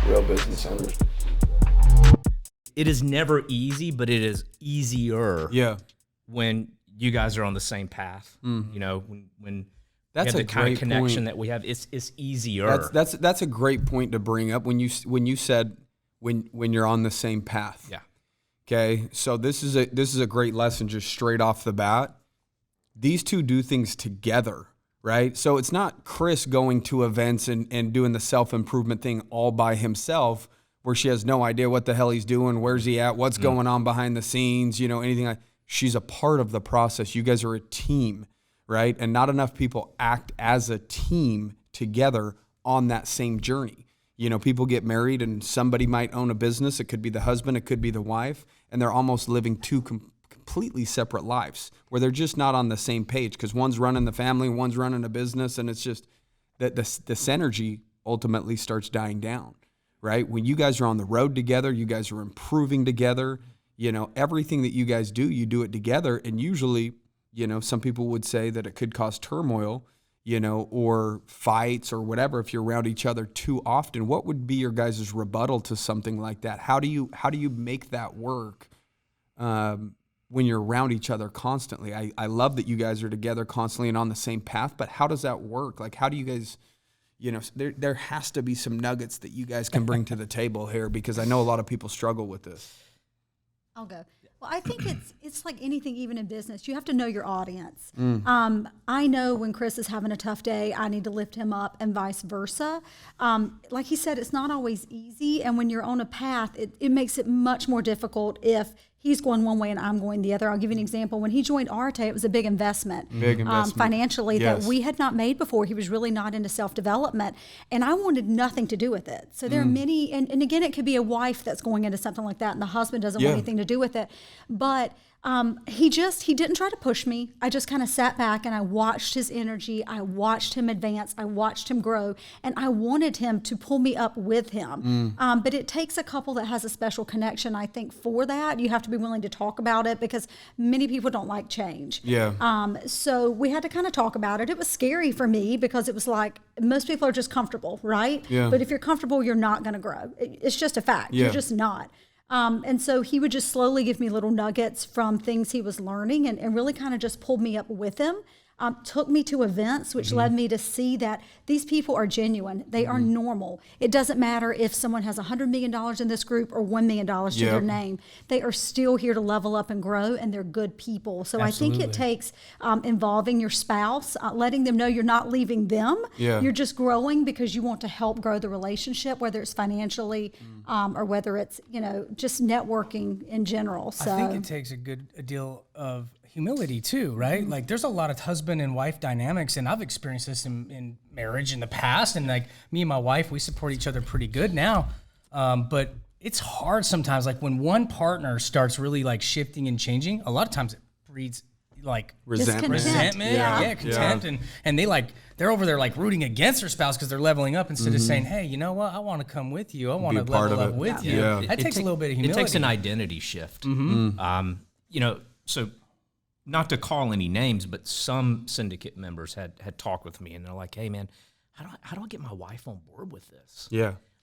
real business owners. It is never easy, but it is easier. Yeah. When you guys are on the same path, you know, when that's we a have the kind of great connection point. that we have, it's easier. That's a great point to bring up when you said when you're on the same path. Yeah. Okay. So this is a great lesson just straight off the bat. These two do things together, right? So it's not Chris going to events and doing the self-improvement thing all by himself, where she has no idea what the hell he's doing, where's he at, what's going on behind the scenes, you know, anything like. She's a part of the process. You guys are a team, right? And not enough people act as a team together on that same journey. You know, people get married and somebody might own a business. It could be the husband, it could be the wife, and they're almost living two completely separate lives where they're just not on the same page because one's running the family, one's running a business, and it's just that the synergy ultimately starts dying down, right? When you guys are on the road together, you guys are improving together. You know, everything that you guys do, you do it together. And usually, you know, some people would say that it could cause turmoil, you know, or fights or whatever if you're around each other too often. What would be your guys' rebuttal to something like that? How do you make that work when you're around each other constantly? I love that you guys are together constantly and on the same path, but how does that work? Like, how do you guys, you know, there has to be some nuggets that you guys can bring to the table here, because I know a lot of people struggle with this. I'll go. Well, I think it's like anything, even in business. You have to know your audience. I know when Chris is having a tough day, I need to lift him up, and vice versa. Like he said, it's not always easy. And when you're on a path, it makes it much more difficult if he's going one way and I'm going the other. I'll give you an example. When he joined Arte, it was a big investment. Financially, yes, that we had not made before. He was really not into self-development, and I wanted nothing to do with it. So there are many, and again, it could be a wife that's going into something like that, and the husband doesn't want anything to do with it. But he didn't try to push me. I just kind of sat back and I watched his energy. I watched him advance. I watched him grow, and I wanted him to pull me up with him. But it takes a couple that has a special connection, I think, for that. You have to be willing to talk about it, because many people don't like change. So we had to kind of talk about it. It was scary for me, because it was like, most people are just comfortable, right? But if you're comfortable, you're not going to grow. It's just a fact. You're just not. And so he would just slowly give me little nuggets from things he was learning, and really kind of just pulled me up with him. Took me to events, which led me to see that these people are genuine. They are normal. It doesn't matter if someone has $100 million in this group or $1 million to their name. They are still here to level up and grow, and they're good people. So I think it takes involving your spouse, letting them know you're not leaving them. You're just growing because you want to help grow the relationship, whether it's financially or whether it's, you know, just networking in general. So I think it takes a deal of humility too, right? Like, there's a lot of husband and wife dynamics, and I've experienced this in marriage in the past, and like me and my wife, we support each other pretty good now, but it's hard sometimes. Like, when one partner starts really like shifting and changing, a lot of times it breeds like resentment, contempt, and they're over there like rooting against their spouse because they're leveling up, instead of saying, hey, you know what, I want to come with you, I want to level up with you. That takes a little bit of humility. It takes an identity shift. You know, so not to call any names, but some syndicate members had talked with me, and they're like, "Hey, man, how do I get my wife on board with this?"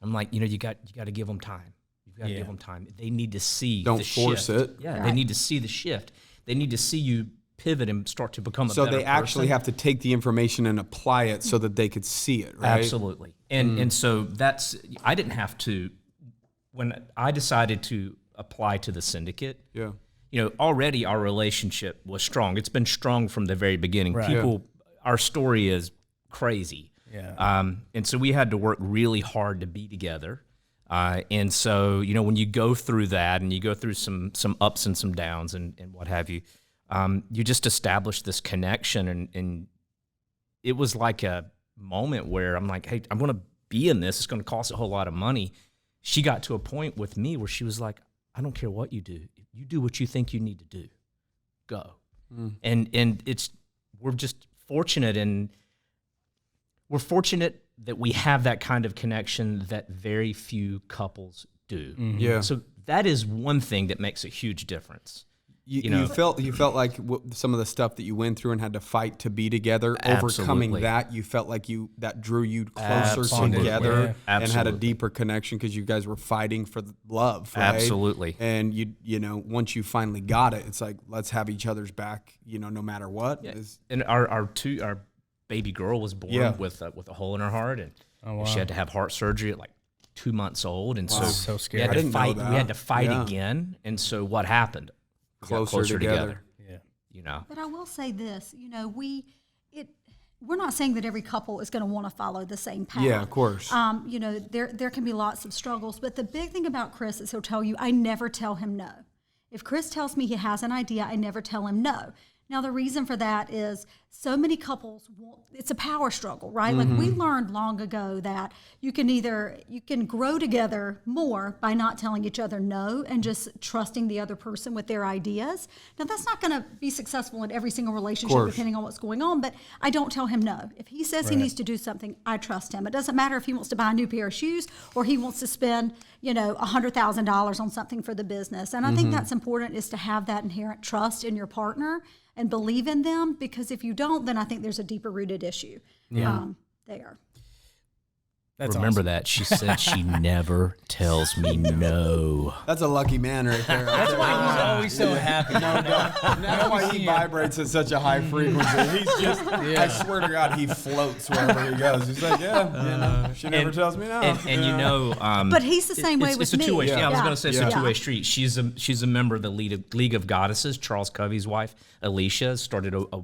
I'm like, you know, you got to give them time. You've got to give them time. They need to see. Don't the force shift. it. Yeah, they need to see the shift. They need to see you pivot and start to become a better person. So they actually have to take the information and apply it so that they could see it, right? Absolutely. And so I didn't have to, when I decided to apply to the syndicate. You know, already our relationship was strong. It's been strong from the very beginning. Our story is crazy. And so we had to work really hard to be together. And so, you know, when you go through that and you go through some ups and some downs and what have you, you just establish this connection. And it was like a moment where I'm like, hey, I'm going to be in this. It's going to cost a whole lot of money. She got to a point with me where she was like, I don't care what you do. You do what you think you need to do. Go. And we're just fortunate, and we're fortunate that we have that kind of connection that very few couples do. So that is one thing that makes a huge difference. You felt like some of the stuff that you went through and had to fight to be together, overcoming that, you felt like that drew you closer together and had a deeper connection because you guys were fighting for love, right? Absolutely. And you know, once you finally got it, it's like, let's have each other's back, you know, no matter what. Yeah. And our baby girl was born with a hole in her heart, and she had to have heart surgery at like 2 months old, and so scary. We had to fight again, and so what happened? Closer together. Yeah. You know. But I will say this, you know, we're not saying that every couple is going to want to follow the same path. Yeah, of course. You know, there can be lots of struggles, but the big thing about Chris is he'll tell you, I never tell him no. If Chris tells me he has an idea, I never tell him no. Now, the reason for that is so many couples, it's a power struggle, right? Like we learned long ago that you can grow together more by not telling each other no and just trusting the other person with their ideas. Now, that's not going to be successful in every single relationship depending on what's going on, but I don't tell him no. If he says he needs to do something, I trust him. It doesn't matter if he wants to buy a new pair of shoes or he wants to spend, you know, $100,000 on something for the business. And I think that's important, is to have that inherent trust in your partner and believe in them, because if you don't, then I think there's a deeper rooted issue there. Remember that she said she never tells me no. That's a lucky man right there. That's why he's always so happy. That's why he vibrates at such a high frequency. He's just, I swear to God, he floats wherever he goes. He's like, you know, she never tells me no. And you know, but he's the same way with me. It's a two-way. Yeah, I was going to say it's a two-way street. She's a member of the League of Goddesses. Charles Covey's wife, Alicia, started a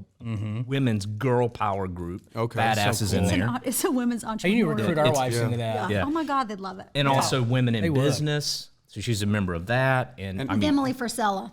women's girl power group. Okay, badasses in there. It's a women's entrepreneur. And you recruit our wives into that. Yeah. Oh my God, they'd love it. And also women in business. So she's a member of that. And I mean, Emily Frisella.